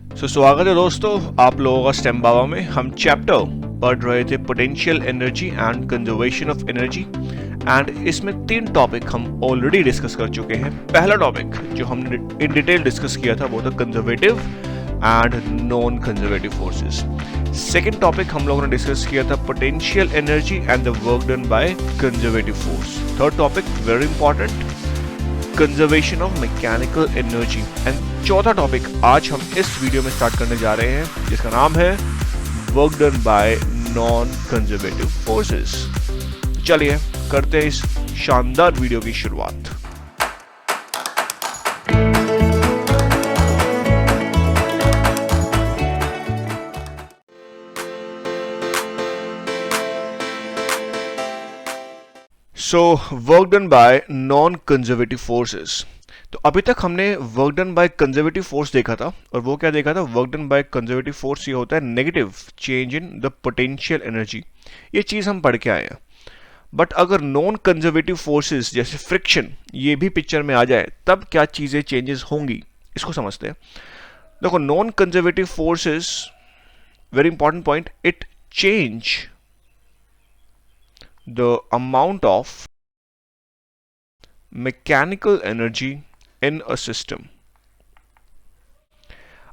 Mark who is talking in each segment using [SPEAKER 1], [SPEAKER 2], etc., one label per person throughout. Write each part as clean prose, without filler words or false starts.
[SPEAKER 1] स्वागत है दोस्तों आप लोगों का स्टेम बाबा में। हम चैप्टर पढ़ रहे थे potential energy and conservation of energy and इसमें 3 टॉपिक हम ऑलरेडी डिस्कस कर चुके हैं। पहला टॉपिक जो हमने इन डिटेल डिस्कस किया था वो था conservative and non conservative forces. Second topic हम लोगों ने डिस्कस किया था potential energy and the work done by conservative force. Third topic very important, conservation of mechanical energy. And चौथा टॉपिक आज हम इस वीडियो में स्टार्ट करने जा रहे हैं जिसका नाम है work done by non conservative forces. चलिए करते हैं इस शानदार वीडियो की शुरुआत। Work done by non conservative forces. तो अभी तक हमने work done by conservative force देखा था, और वो क्या देखा था? Work done by conservative force ये होता है negative change in the potential energy. ये चीज हम पढ़ के आए हैं। बट अगर नॉन कंजर्वेटिव फोर्सेस जैसे फ्रिक्शन ये भी पिक्चर में आ जाए तब क्या चीजें चेंजेस होंगी, इसको समझते हैं। देखो, non conservative forces, very important point, it change the amount of mechanical energy in a system।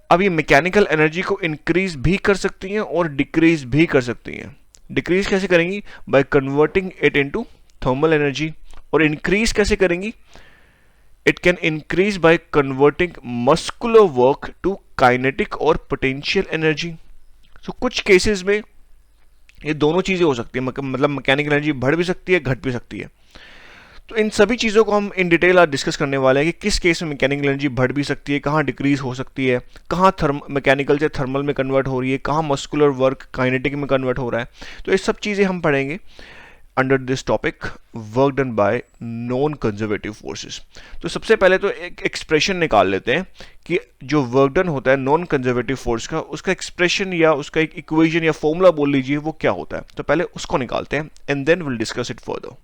[SPEAKER 1] अब ये मैकेनिकल एनर्जी को इंक्रीज भी कर सकती हैं और डिक्रीज भी कर सकती हैं। डिक्रीज कैसे करेंगी? By converting it into thermal energy. और इंक्रीज कैसे करेंगी? It can increase by converting muscular work to kinetic और पोटेंशियल एनर्जी। तो कुछ केसेस में ये दोनों चीजें हो सकती है, मतलब मैकेनिकल एनर्जी बढ़ भी सकती है, घट भी सकती है। तो इन सभी चीज़ों को हम इन डिटेल आज डिस्कस करने वाले हैं कि किस केस में मैकेनिकल एनर्जी बढ़ भी सकती है, कहाँ डिक्रीज हो सकती है, कहाँ मैकेनिकल से थर्मल में कन्वर्ट हो रही है, कहाँ मस्कुलर वर्क काइनेटिक में कन्वर्ट हो रहा है। तो ये सब चीज़ें हम पढ़ेंगे under this topic work done by non conservative forces. तो सबसे पहले तो एक एक्सप्रेशन निकाल लेते हैं कि जो वर्क डन होता है नॉन कंजर्वेटिव फोर्स का, उसका एक्सप्रेशन या उसका एक इक्वेशन या फॉर्मूला बोल लीजिए, वो क्या होता है। तो पहले उसको निकालते हैं and then will discuss it further.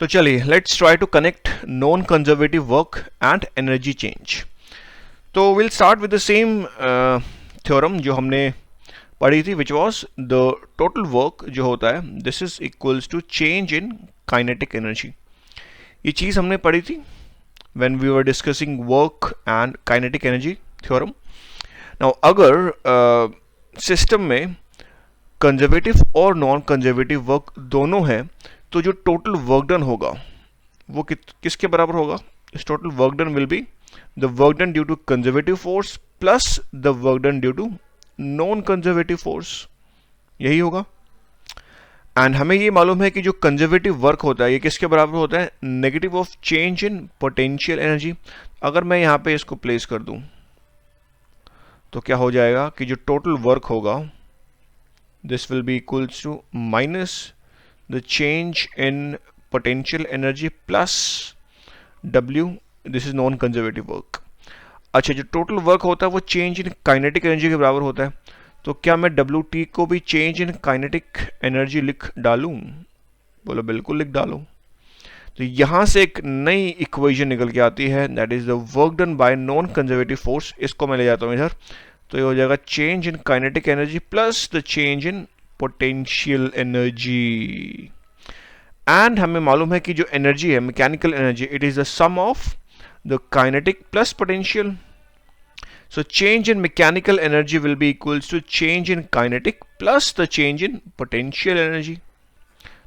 [SPEAKER 1] तो चलिए let's try to connect non conservative work and energy change. तो will start with the same theorem जो हमने पढ़ी थी, which was the total work जो होता है this is equals to change in kinetic energy. ये चीज़ हमने पढ़ी थी when we were discussing work and kinetic energy theorem. Now अगर सिस्टम में कंजर्वेटिव और नॉन कंजर्वेटिव वर्क दोनों है तो जो टोटल वर्क डन होगा वो किसके बराबर होगा? इस total work done will be the work done due to conservative force plus the work done due to non conservative force, यही होगा। एंड हमें ये मालूम है कि जो कंजर्वेटिव वर्क होता है ये किसके बराबर होता है? Negative of change in potential energy. अगर मैं यहां पे इसको प्लेस कर दूं तो क्या हो जाएगा कि जो टोटल वर्क होगा this will be equals to minus the change in potential energy plus W, this is non conservative work। अच्छा, जो टोटल वर्क होता है वो चेंज इन काइनेटिक एनर्जी के बराबर होता है। तो क्या मैं WT को भी चेंज इन काइनेटिक एनर्जी लिख डालूं? बोलो बिल्कुल लिख डालो। तो यहां से एक नई इक्वेशन निकल के आती है, that is the work done by non conservative force. इसको मैं ले जाता हूं इधर, तो ये हो जाएगा change in kinetic energy plus the change in potential energy. And हमें मालूम है कि जो एनर्जी है mechanical energy, it is the sum of the kinetic plus potential. So change in mechanical energy will be equals to change in kinetic plus the change in potential energy.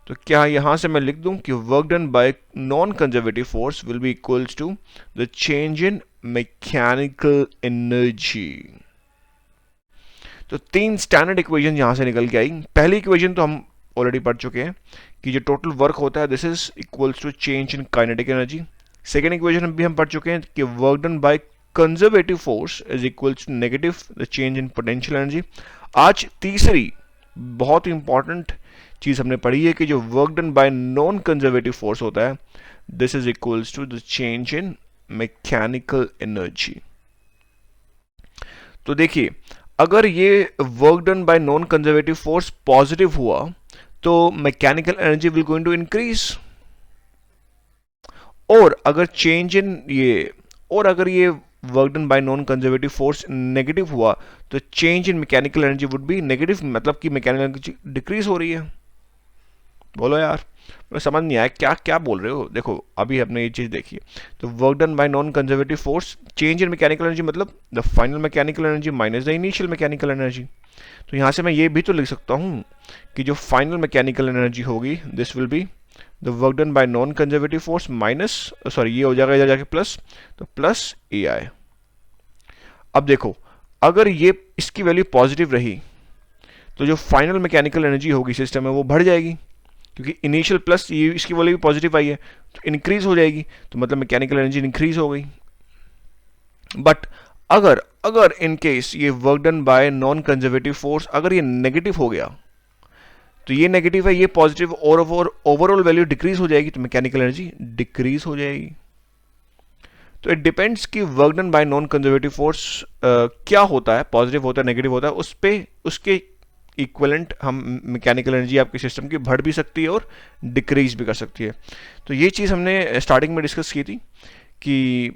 [SPEAKER 1] तो क्या यहां से मैं लिख दूं कि work done by non conservative force will be equals to the change in mechanical energy. तो 3 standard equation यहां से निकल के आई। पहली इक्वेशन तो हम ऑलरेडी पढ़ चुके हैं कि जो टोटल वर्क होता है this is equals to change in kinetic energy. Second equation भी हम पढ़ चुके हैं कि work done by conservative force is equals to negative the change in potential energy. आज तीसरी बहुत इंपॉर्टेंट चीज हमने पढ़ी है कि जो work done by non conservative force होता है this is equals to the change in mechanical energy. तो देखिए, अगर ये work done by non conservative force positive हुआ तो mechanical energy will going to increase. और अगर चेंज इन ये और अगर ये work done by non conservative force negative हुआ तो change in mechanical energy would be negative, मतलब कि मैकेनिकल एनर्जी डिक्रीज हो रही है। बोलो यार, मुझे समझ नहीं आया क्या क्या बोल रहे हो। देखो अभी हमने ये चीज़ देखी है, तो work done by non conservative force change in mechanical energy मतलब the final mechanical energy minus the initial mechanical energy. तो यहाँ से मैं ये भी तो लिख सकता हूँ कि जो फाइनल मैकेनिकल एनर्जी होगी this will be the work done by non conservative force minus, sorry ये हो जाएगा इधर जाके प्लस, तो प्लस ए आई। अब देखो अगर ये इसकी वैल्यू पॉजिटिव रही तो जो फाइनल मैकेनिकल एनर्जी होगी सिस्टम में वो बढ़ जाएगी, क्योंकि इनिशियल प्लस ये इसकी वैल्यू भी पॉजिटिव आई है तो इंक्रीज हो जाएगी, तो मतलब मैकेनिकल एनर्जी इंक्रीज हो गई। बट अगर अगर इन केस ये work done by non conservative force अगर ये नेगेटिव हो गया, तो ये नेगेटिव है ये पॉजिटिव और ओवरऑल वैल्यू डिक्रीज हो जाएगी, तो मैकेनिकल एनर्जी डिक्रीज हो जाएगी। तो इट डिपेंड्स कि work done by non conservative force क्या होता है, पॉजिटिव होता है नेगेटिव होता है, उस पे उसके इक्वलेंट हम मैकेनिकल एनर्जी आपके सिस्टम की बढ़ भी सकती है और डिक्रीज भी कर सकती है। तो ये चीज़ हमने स्टार्टिंग में डिस्कस की थी कि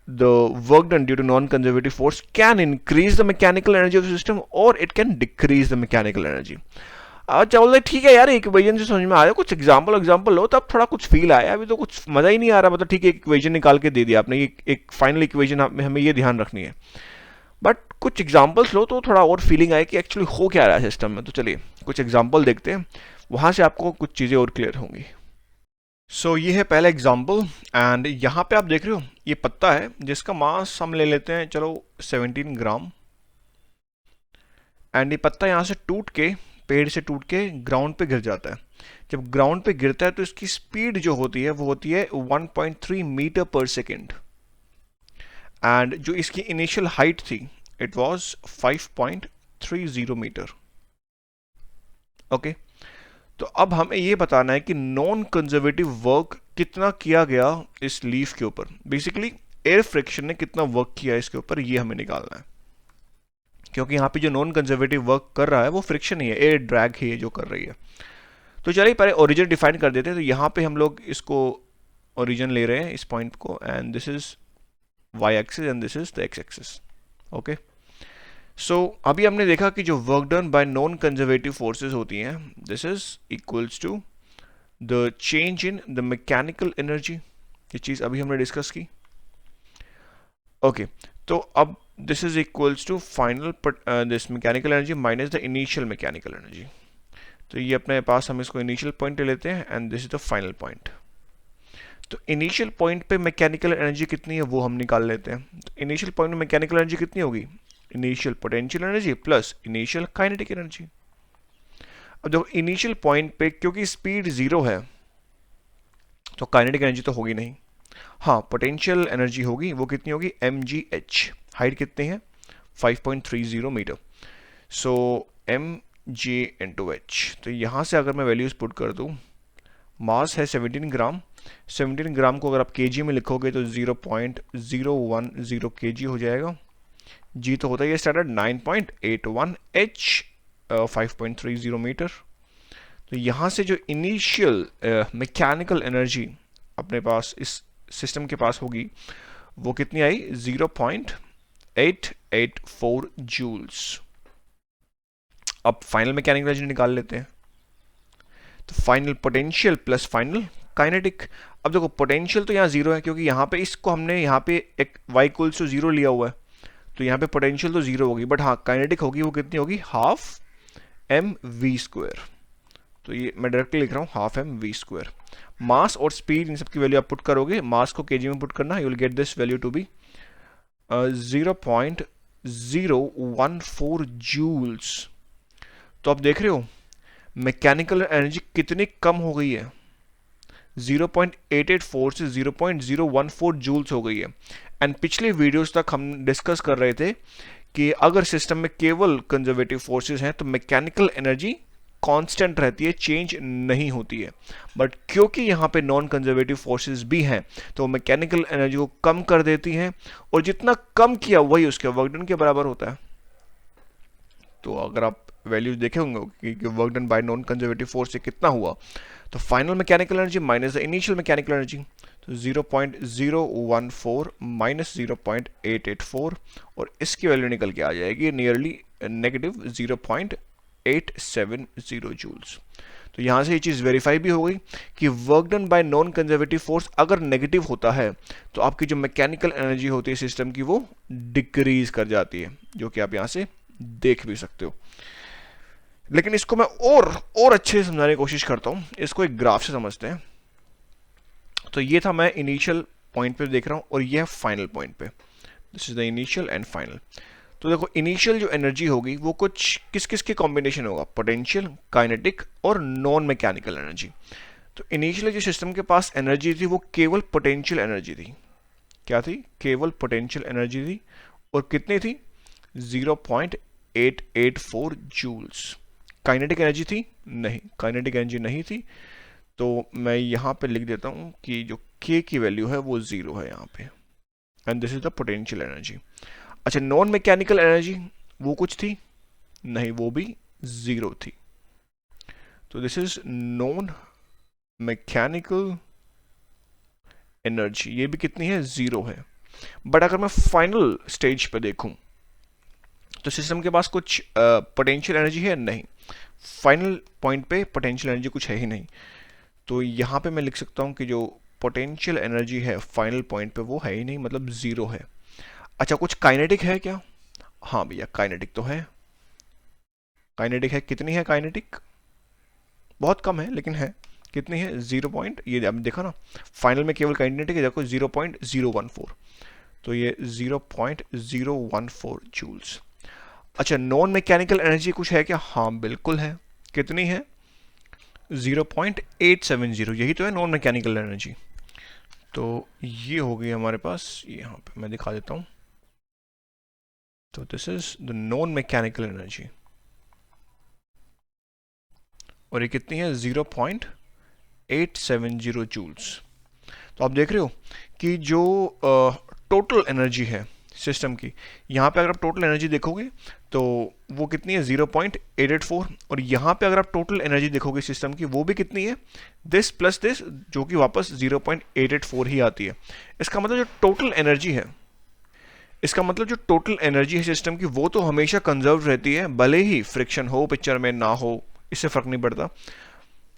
[SPEAKER 1] the work done due to non-conservative force can increase the mechanical energy of the system or it can decrease the mechanical energy। अच्छा बोलते ठीक है यार, इक्वेशन से समझ में आया, कुछ एग्जांपल लो तब थोड़ा कुछ फील आया, अभी तो कुछ मजा ही नहीं आ रहा। मतलब ठीक है इक्वेशन निकाल के दे दिया आपने, एक फाइनल इक्वेशन हमें ये ध्यान रखनी है, बट कुछ एग्जांपल्स लो तो थोड़ा और फीलिंग आए कि एक्चुअली हो क्या रहा है सिस्टम में। तो चलिए कुछ एग्जांपल देखते हैं, वहां से आपको कुछ चीज़ें और क्लियर होंगी। सो ये है पहला एग्जाम्पल एंड यहाँ पे आप देख रहे हो ये पत्ता है जिसका मास हम ले लेते हैं चलो 17 ग्राम, एंड ये पत्ता यहाँ से टूट के पेड़ से टूट के ग्राउंड पे गिर जाता है। जब ग्राउंड पे गिरता है तो इसकी स्पीड जो होती है वो होती है 1.3 मीटर पर सेकेंड, एंड जो इसकी इनिशियल हाइट थी इट वाज 5.30 मीटर। ओके, तो अब हमें ये बताना है कि नॉन कंजर्वेटिव वर्क कितना किया गया इस लीफ के ऊपर। बेसिकली एयर फ्रिक्शन ने कितना वर्क किया इसके ऊपर ये हमें निकालना है, क्योंकि यहाँ पे जो नॉन कंजर्वेटिव वर्क कर रहा है वो फ्रिक्शन ही है, एयर ड्रैग ही है जो कर रही है। तो चलिए पहले ओरिजिन डिफाइन कर देते हैं। तो यहाँ पे हम लोग इसको ओरिजिन ले रहे हैं इस पॉइंट को, and this is Y axis and this is the X axis. Okay, so अभी हमने देखा कि जो work done by non conservative forces होती हैं this is equals to the change in the mechanical energy, ये चीज अभी हमने डिस्कस की। ओके, तो अब this is equals to final this mechanical energy minus the initial mechanical energy. तो ये अपने पास हम इसको इनिशियल पॉइंट ले लेते हैं and this is the final point. तो इनिशियल पॉइंट पे मैकेनिकल एनर्जी कितनी है वो हम निकाल लेते हैं। तो इनिशियल पॉइंट में मैकेनिकल एनर्जी कितनी होगी, initial potential energy plus initial kinetic energy. अब देखो इनिशियल पॉइंट पे क्योंकि स्पीड जीरो है तो काइनेटिक एनर्जी तो होगी नहीं, हाँ पोटेंशियल एनर्जी होगी, वो कितनी होगी mgh, हाइट कितनी है 5.30 मीटर, सो mg इंटू एच। तो यहाँ से अगर मैं वैल्यूज पुट कर दूँ, मास है 17 ग्राम, 17 ग्राम को अगर आप केजी में लिखोगे तो 0.010 केजी हो जाएगा, जी तो होता है ये स्टैंडर्ड 9.81 h 5.30 मीटर। तो यहाँ से जो इनिशियल मैकेनिकल एनर्जी अपने पास इस सिस्टम के पास होगी वो कितनी आई 0.884 जूल्स। अब फाइनल मैकेनिकल एनर्जी निकाल लेते हैं। तो final potential plus final kinetic. अब देखो पोटेंशियल तो यहाँ जीरो है क्योंकि यहाँ पे इसको हमने यहाँ पे एक y इक्वल्स टू जीरो लिया हुआ है, तो यहाँ पे पोटेंशियल तो जीरो होगी, बट हाँ काइनेटिक होगी, वो कितनी होगी हाफ एम वी स्क्वायर। तो ये मैं डायरेक्टली लिख रहा हूँ हाफ एम वी स्क्वायर। मास और स्पीड इन सब की वैल्यू आप पुट करोगे, मास को केजी में पुट करना, you will get this value to be 0.014 joules. तो आप देख रहे हो मैकेनिकल एनर्जी कितनी कम हो गई है, 0.884 से 0.014 जूल्स हो गई है। एंड पिछले वीडियोस तक हम डिस्कस कर रहे थे कि अगर सिस्टम में केवल कंजर्वेटिव फोर्सेस हैं तो मैकेनिकल एनर्जी कांस्टेंट रहती है, चेंज नहीं होती है। बट क्योंकि यहाँ पे नॉन कंजर्वेटिव फोर्सेस भी हैं तो मैकेनिकल एनर्जी को कम कर देती हैं, और जितना कम किया वही उसके वर्क डन के बराबर होता है। तो अगर आप वैल्यूज देखे होंगे कि work done by non conservative force से कितना हुआ, तो final mechanical energy minus the initial mechanical energy, तो 0.014 माइनस 0.884 और इसकी वैल्यू निकल के आ जाएगी नियरली नेगेटिव 0.870 जूल्स। तो यहाँ से ये चीज़ वेरीफाई भी हो गई कि work done by non conservative force अगर नेगेटिव होता है तो आपकी जो मैकेनिकल एनर्जी होती है सिस्टम की वो डिक्रीज कर जाती है, जो कि आप यहाँ से देख भी सकते हो। लेकिन इसको मैं और अच्छे से समझाने की कोशिश करता हूँ। इसको एक ग्राफ से समझते हैं। तो ये था, मैं इनिशियल पॉइंट पे देख रहा हूँ और ये है फाइनल पॉइंट पे। This is the initial and final. तो देखो इनिशियल जो एनर्जी होगी वो कुछ किस किस के कॉम्बिनेशन होगा, पोटेंशियल, काइनेटिक और नॉन मैकेनिकल एनर्जी। तो इनिशियली जो सिस्टम के पास एनर्जी थी वो केवल पोटेंशियल एनर्जी थी। क्या थी? केवल पोटेंशियल एनर्जी थी। और कितनी थी? 0.884 जूल्स। काइनेटिक एनर्जी थी? नहीं, काइनेटिक एनर्जी नहीं थी। तो मैं यहाँ पे लिख देता हूँ कि जो K की वैल्यू है वो 0 है यहाँ पे, and this is the potential energy. अच्छा, नॉन मैकेनिकल एनर्जी वो कुछ थी? नहीं, वो भी 0 थी। तो this is non mechanical energy. ये भी कितनी है? 0 है। बट अगर मैं फाइनल स्टेज पे देखूं तो सिस्टम के पास कुछ पोटेंशियल एनर्जी है? नहीं, फाइनल पॉइंट पे पोटेंशियल एनर्जी कुछ है ही नहीं। तो यहाँ पे मैं लिख सकता हूँ कि जो पोटेंशियल एनर्जी है फाइनल पॉइंट पे वो है ही नहीं, मतलब 0 है। अच्छा, कुछ काइनेटिक है क्या? हाँ भैया, काइनेटिक तो है। काइनेटिक है। कितनी है काइनेटिक? बहुत कम है, लेकिन है। कितनी है? 0 पॉइंट, ये अब देखा ना, फाइनल में केवल काइनेटिक है, देखो 0.014। तो ये 0.014 जूल्स। अच्छा, नॉन मैकेनिकल एनर्जी कुछ है क्या? हाँ बिल्कुल है। कितनी है? 0.870। यही तो है नॉन मैकेनिकल एनर्जी। तो ये हो गई हमारे पास, यहाँ पे मैं दिखा देता हूँ। तो this is the non mechanical energy और ये कितनी है? 0.870 जूल्स। तो आप देख रहे हो कि जो टोटल एनर्जी है सिस्टम की, यहाँ पे अगर आप टोटल एनर्जी देखोगे तो वो कितनी है? 0.884। और यहाँ पे अगर आप टोटल एनर्जी देखोगे सिस्टम की, वो भी कितनी है? दिस प्लस दिस, जो कि वापस 0.884 ही आती है। इसका मतलब जो टोटल एनर्जी है, इसका मतलब जो टोटल एनर्जी है सिस्टम की वो तो हमेशा कंजर्व रहती है, भले ही फ्रिक्शन हो पिक्चर में ना हो, इससे फर्क नहीं पड़ता।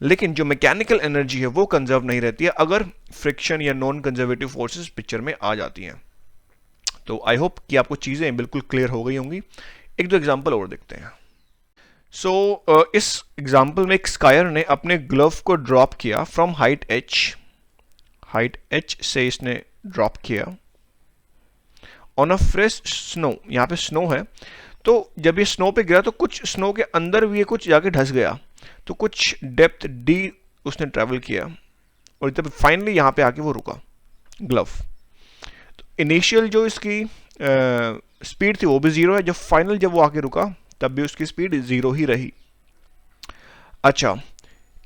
[SPEAKER 1] लेकिन जो मैकेनिकल एनर्जी है वो कंजर्व नहीं रहती है अगर फ्रिक्शन या नॉन कंजर्वेटिव फोर्सेस पिक्चर में आ जाती हैं। तो आई होप कि आपको चीज़ें बिल्कुल क्लियर हो गई होंगी। एक दो एग्जाम्पल और देखते हैं। इस एग्जाम्पल में एक स्कायर ने अपने ग्लव को ड्रॉप किया फ्रॉम हाइट h से इसने ड्रॉप किया ऑन अ फ्रेश स्नो। यहाँ पे स्नो है, तो जब ये स्नो पे गिरा तो कुछ स्नो के अंदर भी ये कुछ जाके धंस गया, तो कुछ डेप्थ d उसने ट्रेवल किया और जब फाइनली यहाँ पे आके वो रुका ग्लव। तो इनिशियल जो इसकी स्पीड थी वो भी 0 है, जब फाइनल जब वो आके रुका तब भी उसकी स्पीड 0 ही रही। अच्छा,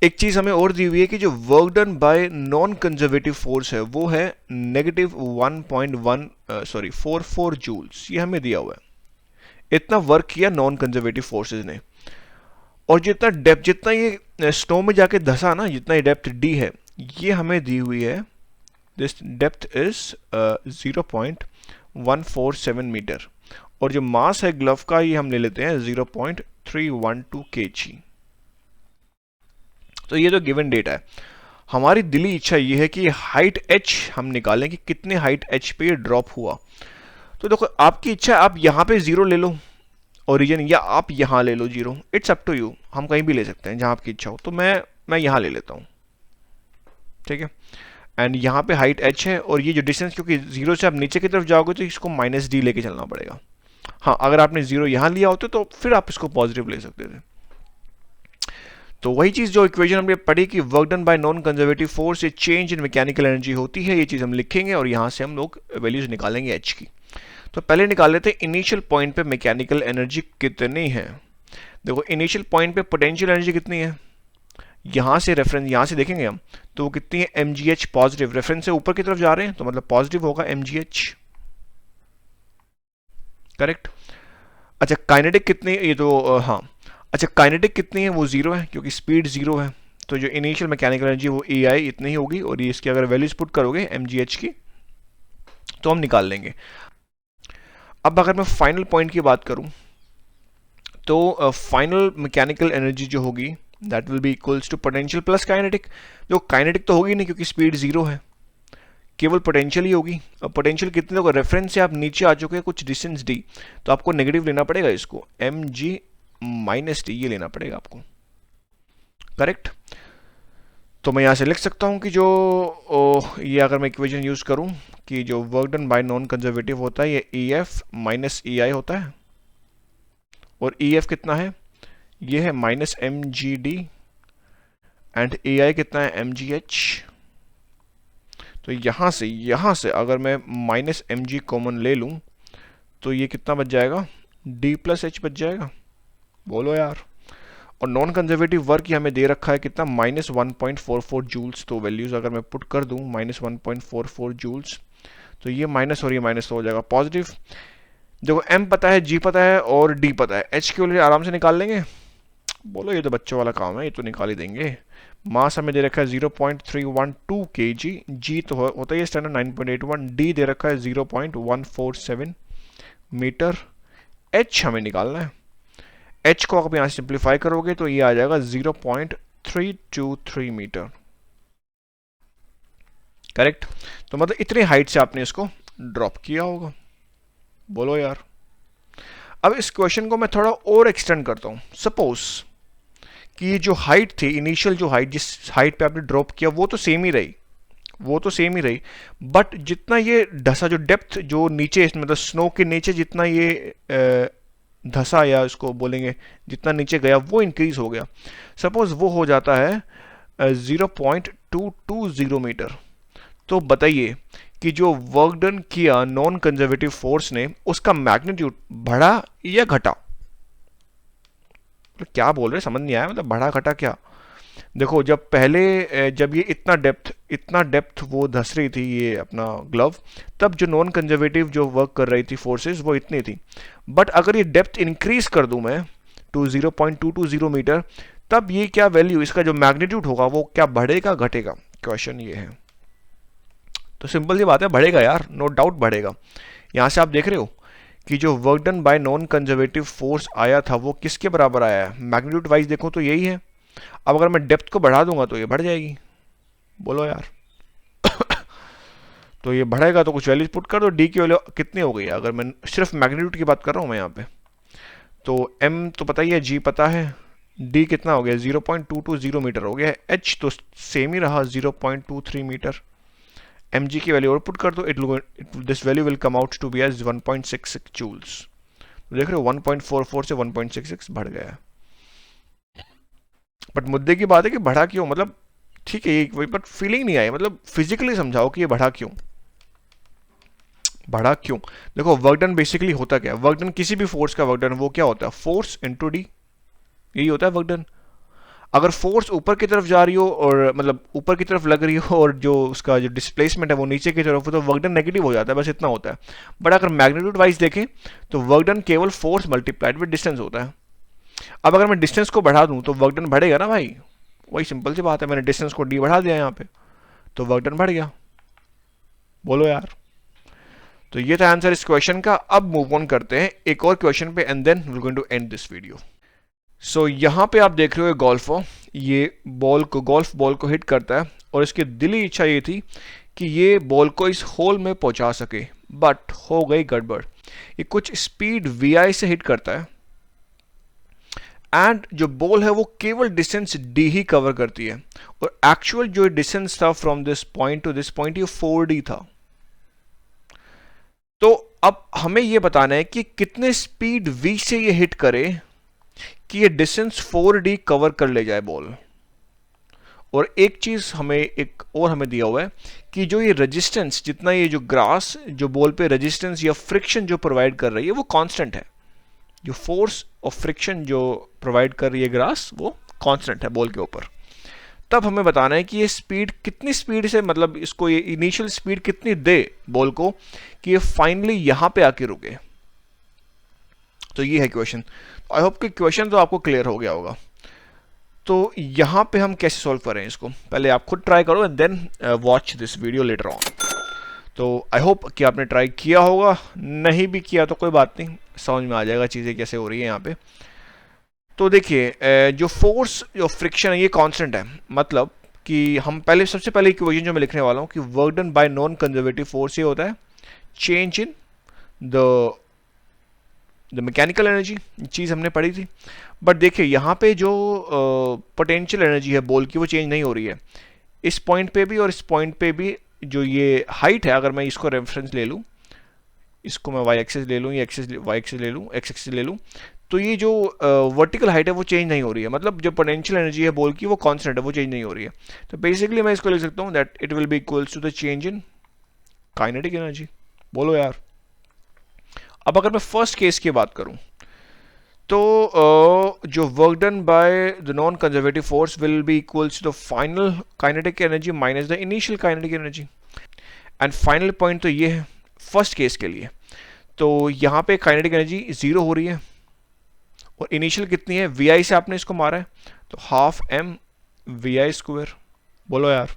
[SPEAKER 1] एक चीज हमें और दी हुई है कि जो work done by non conservative force है वो है नेगेटिव 1.44 जूल्स। ये हमें दिया हुआ है, इतना वर्क किया नॉन कंजर्वेटिव फोर्सेस ने। और जितना डेप्थ, जितना ये स्नो में जाके धंसा ना, जितना ये डेप्थ d है, ये हमें दी हुई है। दिस डेप्थ इज 0.147 मीटर और जो मास है ग्लव का ये हम ले लेते हैं 0.312 kg। तो ये जो गिवन डेटा है, हमारी दिली इच्छा ये है कि हाइट h हम निकालें कि कितने हाइट h पे ये ड्रॉप हुआ। तो देखो आपकी इच्छा है, आप यहाँ पे 0 ले लो ओरिजिन, या आप यहाँ ले लो 0, इट्स अप टू यू। हम कहीं भी ले सकते हैं जहाँ आपकी इच्छा हो। तो मैं यहाँ ले लेता हूँ, ठीक है। एंड यहाँ पे हाइट h है और ये जो डिस्टेंस, क्योंकि 0 से आप नीचे की तरफ जाओगे तो इसको -d लेके चलना पड़ेगा। हाँ, अगर आपने 0 यहाँ लिया होता तो फिर आप इसको पॉजिटिव ले सकते थे। तो वही चीज़ जो इक्वेशन हमने पढ़ी कि work done by non conservative force से चेंज इन मैकेनिकल एनर्जी होती है, ये चीज़ हम लिखेंगे और यहाँ से हम लोग वैल्यूज निकालेंगे h की। तो पहले निकाल लेते हैं इनिशियल पॉइंट पे मैकेनिकल एनर्जी कितनी है। देखो इनिशियल पॉइंट पे पोटेंशियल एनर्जी कितनी है, यहाँ से रेफरेंस, यहाँ से देखेंगे हम तो वो कितनी है? mgh पॉजिटिव, रेफरेंस से ऊपर की तरफ जा रहे हैं तो मतलब पॉजिटिव होगा mgh, करेक्ट। अच्छा, काइनेटिक कितनी है? ये तो हाँ, अच्छा काइनेटिक कितनी है? वो 0 है क्योंकि स्पीड 0 है, तो जो इनिशियल मैकेनिकल एनर्जी वो ए आई इतनी ही होगी, और ये इसकी अगर वैल्यूज पुट करोगे एम जी एच की तो हम निकाल लेंगे। अब अगर मैं फाइनल पॉइंट की बात करूं तो फाइनल मैकेनिकल एनर्जी जो होगी that will be equals to potential plus kinetic. जो काइनेटिक तो होगी नहीं क्योंकि स्पीड जीरो है, केवल पोटेंशियल ही होगी। अब पोटेंशियल कितने होगा, रेफरेंस से आप नीचे आ चुके हैं कुछ डिस्टेंस डी, तो आपको नेगेटिव लेना पड़ेगा, इसको एम जी माइनस टी ये लेना पड़ेगा आपको, करेक्ट। तो मैं यहाँ से लिख सकता हूँ कि जो ये अगर मैं इक्वेशन यूज करूँ कि जो work done by non conservative होता है ये ई एफ माइनस ई आई होता है, और ई एफ कितना है, ये है minus M G D, and A I कितना है एम जी एच। तो यहाँ से अगर मैं माइनस एम जी कॉमन ले लूँ तो ये कितना बच जाएगा, डी प्लस एच बच जाएगा, बोलो यार। और नॉन कंजर्वेटिव वर्क हमें दे रखा है कितना, माइनस 1.44 जूल्स। तो वैल्यूज अगर मैं पुट कर दूं माइनस 1.44 जूल्स, तो ये माइनस और ये माइनस तो हो जाएगा पॉजिटिव। देखो एम पता है, जी पता है और डी पता है, एच के वैल्यू आराम से निकाल लेंगे। बोलो ये तो बच्चों वाला काम है, ये तो निकाल ही देंगे। मास हमें दे रखा है 0.312 kg, जी तो होता है स्टैंडर्ड 9.81, डी दे रखा है 0.147 मीटर, एच हमें निकालना है। एच को आप यहाँ से सिंप्लीफाई करोगे तो ये आ जाएगा 0.323 मीटर, करेक्ट। तो मतलब इतनी हाइट से आपने इसको ड्रॉप किया होगा, बोलो यार। अब इस क्वेश्चन को मैं थोड़ा और एक्सटेंड करता हूं। सपोज कि ये जो हाइट थी, इनिशियल जो हाइट जिस हाइट पे आपने ड्रॉप किया वो तो सेम ही रही, बट जितना ये धसा, जो डेप्थ जो नीचे मतलब स्नो के नीचे जितना ये धसा या इसको बोलेंगे जितना नीचे गया वो इंक्रीज हो गया। सपोज वो हो जाता है 0.220 मीटर। तो बताइए कि जो वर्क डन किया नॉन कंजर्वेटिव फोर्स ने उसका मैग्नीट्यूड बढ़ा या घटा। तो क्या बोल रहे समझ नहीं आया, मतलब बढ़ा घटा क्या। देखो जब पहले जब ये इतना डेप्थ वो धस रही थी ये अपना ग्लव, तब जो नॉन कंजर्वेटिव जो वर्क कर रही थी फोर्सेस वो इतनी थी। बट अगर ये डेप्थ इंक्रीज कर दूं मैं टू 0.220 मीटर, तब ये क्या वैल्यू, इसका जो मैग्नीट्यूड होगा वो क्या बढ़ेगा घटेगा, क्वेश्चन ये है। तो सिंपल सी बात है, बढ़ेगा यार, नो डाउट बढ़ेगा। यहां से आप देख रहे हो कि जो work done by non conservative force आया था वो किसके बराबर आया है, मैग्नीट्यूड वाइज देखो तो यही है। अब अगर मैं डेप्थ को बढ़ा दूंगा तो ये बढ़ जाएगी, बोलो यार। तो ये बढ़ेगा तो कुछ वैल्यूज पुट कर दो, डी की वैल्यू कितनी हो गई है, अगर मैं सिर्फ मैग्नीट्यूड की बात कर रहा हूं मैं यहाँ पे, तो एम तो पता ही है, जी पता है, डी कितना हो गया 0.220 मीटर हो गया है, एच तो सेम ही रहा 0.23 मीटर, एम जी की वैल्यू और पुट कर दो, this value will come out to be as 1.66 joules. तो देख रहे हो 1.44 से 1.66 बढ़ गया है। बट मुद्दे की बात है कि बढ़ा क्यों, मतलब ठीक है वही, बट फीलिंग नहीं आई, मतलब फिजिकली समझाओ कि ये बढ़ा क्यों। देखो वर्क डन बेसिकली होता क्या है, वर्क डन किसी भी फोर्स का वर्क डन वो क्या होता है, फोर्स इनटू डी, यही होता है वर्क डन। अगर फोर्स ऊपर की तरफ जा रही हो और मतलब ऊपर की तरफ लग रही हो और जो उसका जो डिस्प्लेसमेंट है वो नीचे की तरफ हो तो वर्क डन नेगेटिव हो जाता है, बस इतना होता है। बट अगर मैग्नीट्यूड वाइज देखें तो वर्क डन केवल फोर्स मल्टीप्लाइड विद डिस्टेंस होता है। अब अगर मैं डिस्टेंस को बढ़ा दूं तो वर्क डन बढ़ेगा ना भाई, वही सिंपल सी बात है, मैंने डिस्टेंस को डी बढ़ा दिया यहाँ पे तो वर्क डन बढ़ गया, बोलो यार। तो ये था आंसर इस क्वेश्चन का। अब मूव ऑन करते हैं एक और क्वेश्चन पे and then we are going to end this video. So यहाँ पे आप देख रहे हो गोल्फर, ये गोल्फ बॉल को हिट करता है और इसकी दिली इच्छा ये थी कि ये बॉल को इस होल में पहुंचा सके, बट हो गई गड़बड़। ये कुछ स्पीड वी से हिट करता है एंड जो बॉल है वो केवल डिस्टेंस डी ही कवर करती है, और एक्चुअल जो डिस्टेंस था from this point two this point ये 4D था। तो अब हमें ये बताना है कि कितने स्पीड v से ये हिट करे कि ये डिस्टेंस 4D कवर कर ले जाए बॉल। और एक चीज हमें दिया हुआ है कि जो ये रेजिस्टेंस, जितना ये जो ग्रास जो बॉल पे रेजिस्टेंस या फ्रिक्शन जो प्रोवाइड कर रही है वो कांस्टेंट है। जो फोर्स ऑफ फ्रिक्शन जो प्रोवाइड कर रही है ग्रास वो कांस्टेंट है बॉल के ऊपर। तब हमें बताना है कि ये स्पीड कितनी स्पीड से, मतलब इसको ये इनिशियल स्पीड कितनी दे बॉल को कि ये फाइनली यहां पे आके रुके। तो ये है क्वेश्चन। आई होप कि क्वेश्चन तो आपको क्लियर हो गया होगा। तो यहाँ पे हम कैसे सॉल्व करें इसको, पहले आप खुद ट्राई करो and then watch this video later on. तो आई होप कि आपने ट्राई किया होगा, नहीं भी किया तो कोई बात नहीं, समझ में आ जाएगा चीज़ें कैसे हो रही है यहाँ पे। तो देखिए जो फोर्स जो फ्रिक्शन है ये कांस्टेंट है, मतलब कि हम पहले सबसे पहले इक्वेशन जो मैं लिखने वाला हूँ कि work done by non conservative force ये होता है change in the mechanical energy, चीज़ हमने पढ़ी थी। बट देखिए यहाँ पे जो पोटेंशियल एनर्जी है बॉल की वो चेंज नहीं हो रही है, इस पॉइंट पे भी और इस पॉइंट पे भी जो ये हाइट है, अगर मैं इसको रेफरेंस ले लूँ, इसको मैं वाई एक्सिस ले लूँ, ये एक्सिस वाई एक्सिस ले लूँ, एक्स एक्सिस ले लूँ, तो ये जो वर्टिकल हाइट है वो चेंज नहीं हो रही है, मतलब जो पोटेंशियल एनर्जी है बॉल की वो कांस्टेंट है, वो चेंज नहीं हो रही है। तो बेसिकली मैं इसको लिख सकता हूँ that it will be equals to the change in kinetic energy. बोलो यार। अब अगर मैं फर्स्ट केस की बात करूँ तो जो work done by the non conservative force will be equals to the final kinetic energy minus the initial kinetic energy. And final point तो ये है फर्स्ट केस के लिए, तो यहाँ पे काइनेटिक एनर्जी 0 हो रही है और इनिशियल कितनी है, वी आई से आपने इसको मारा है तो half M V I square. बोलो यार।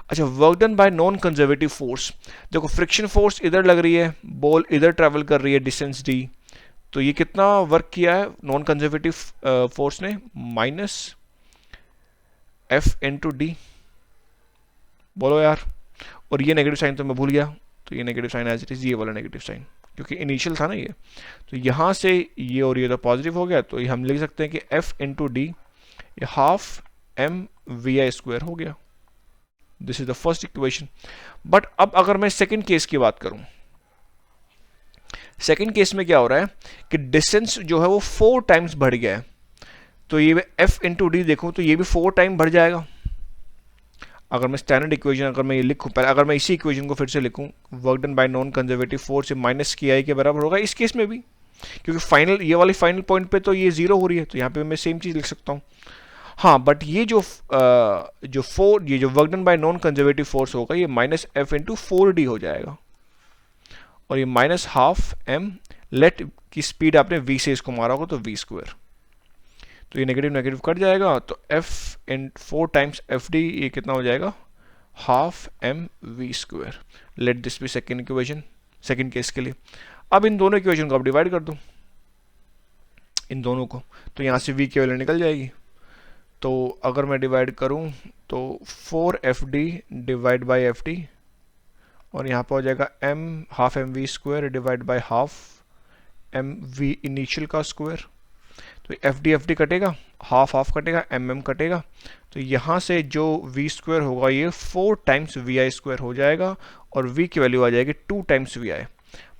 [SPEAKER 1] अच्छा, work done by non conservative force, देखो फ्रिक्शन फोर्स इधर लग रही है, बॉल इधर ट्रेवल कर रही है डिस्टेंस डी, तो ये कितना वर्क किया है नॉन कंजर्वेटिव फोर्स ने, माइनस एफ इंटू डी। बोलो यार। और ये नेगेटिव साइन तो मैं भूल गया, तो ये negative sign as it is, ये वाला नेगेटिव साइन क्योंकि इनिशियल था ना ये, तो यहाँ से ये और ये तो पॉजिटिव हो गया, तो ये हम लिख सकते हैं कि एफ इंटू डी ये half M V I square हो गया। This is the first equation. But अब अगर मैं सेकेंड केस की बात करूं, सेकेंड केस में क्या हो रहा है कि डिस्टेंस जो है वो 4 टाइम्स बढ़ गया है, तो ये एफ इंटू डी देखूँ तो ये भी 4 टाइम बढ़ जाएगा। अगर मैं स्टैंडर्ड इक्वेशन अगर मैं ये लिखूँ, पहले अगर मैं इसी इक्वेशन को फिर से लिखूँ, work done by non conservative force से माइनस की आई के बराबर होगा इस केस में भी, क्योंकि फाइनल ये वाली फाइनल पॉइंट पे तो ये 0 हो रही है, तो यहाँ पे मैं सेम चीज़ लिख सकता हूँ। हाँ, बट ये जो ये जो work done by non conservative force होगा ये माइनस एफ इंटू 4d हो जाएगा, और ये माइनस हाफ एम लेट की स्पीड आपने v से इसको मारा होगा तो v स्क्वायर, तो ये नेगेटिव नेगेटिव कट जाएगा, तो f in 4 times F D ये कितना हो जाएगा, half M V square. Let this be second equation, second case के लिए। अब इन दोनों इक्वेशन को आप डिवाइड कर दो, इन दोनों को, तो यहाँ से v की वैल्यू निकल जाएगी। तो अगर मैं डिवाइड करूँ तो 4 F D divide by F D, और यहाँ पर हो जाएगा m half M V square divide by half M V initial का स्क्वायर, तो एफ डी कटेगा, हाफ हाफ कटेगा, एम कटेगा, तो यहाँ से जो वी स्क्वायर होगा ये 4 टाइम्स वी आई स्क्वायर हो जाएगा, और v की वैल्यू आ जाएगी 2 टाइम्स वी आई।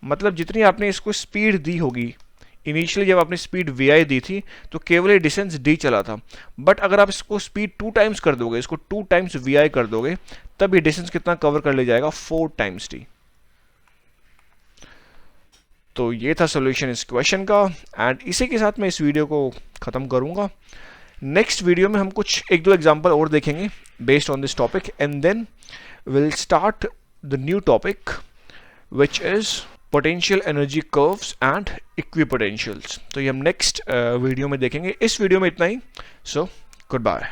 [SPEAKER 1] मतलब जितनी आपने इसको स्पीड दी होगी, इनिशियली जब आपने स्पीड वी आई दी थी तो केवल ये डिस्टेंस डी चला था, बट अगर आप इसको स्पीड 2 टाइम्स कर दोगे, इसको 2 टाइम्स वी आई कर दोगे, तब ये डिस्टेंस कितना कवर कर ले जाएगा, 4 टाइम्स डी। तो ये था सॉल्यूशन इस क्वेश्चन का, एंड इसी के साथ मैं इस वीडियो को ख़त्म करूँगा। नेक्स्ट वीडियो में हम कुछ 1-2 एग्जाम्पल और देखेंगे based on this topic, and then will start the new topic which is potential energy curves and equipotentials. तो ये हम नेक्स्ट वीडियो में देखेंगे। इस वीडियो में इतना ही, सो गुड बाय।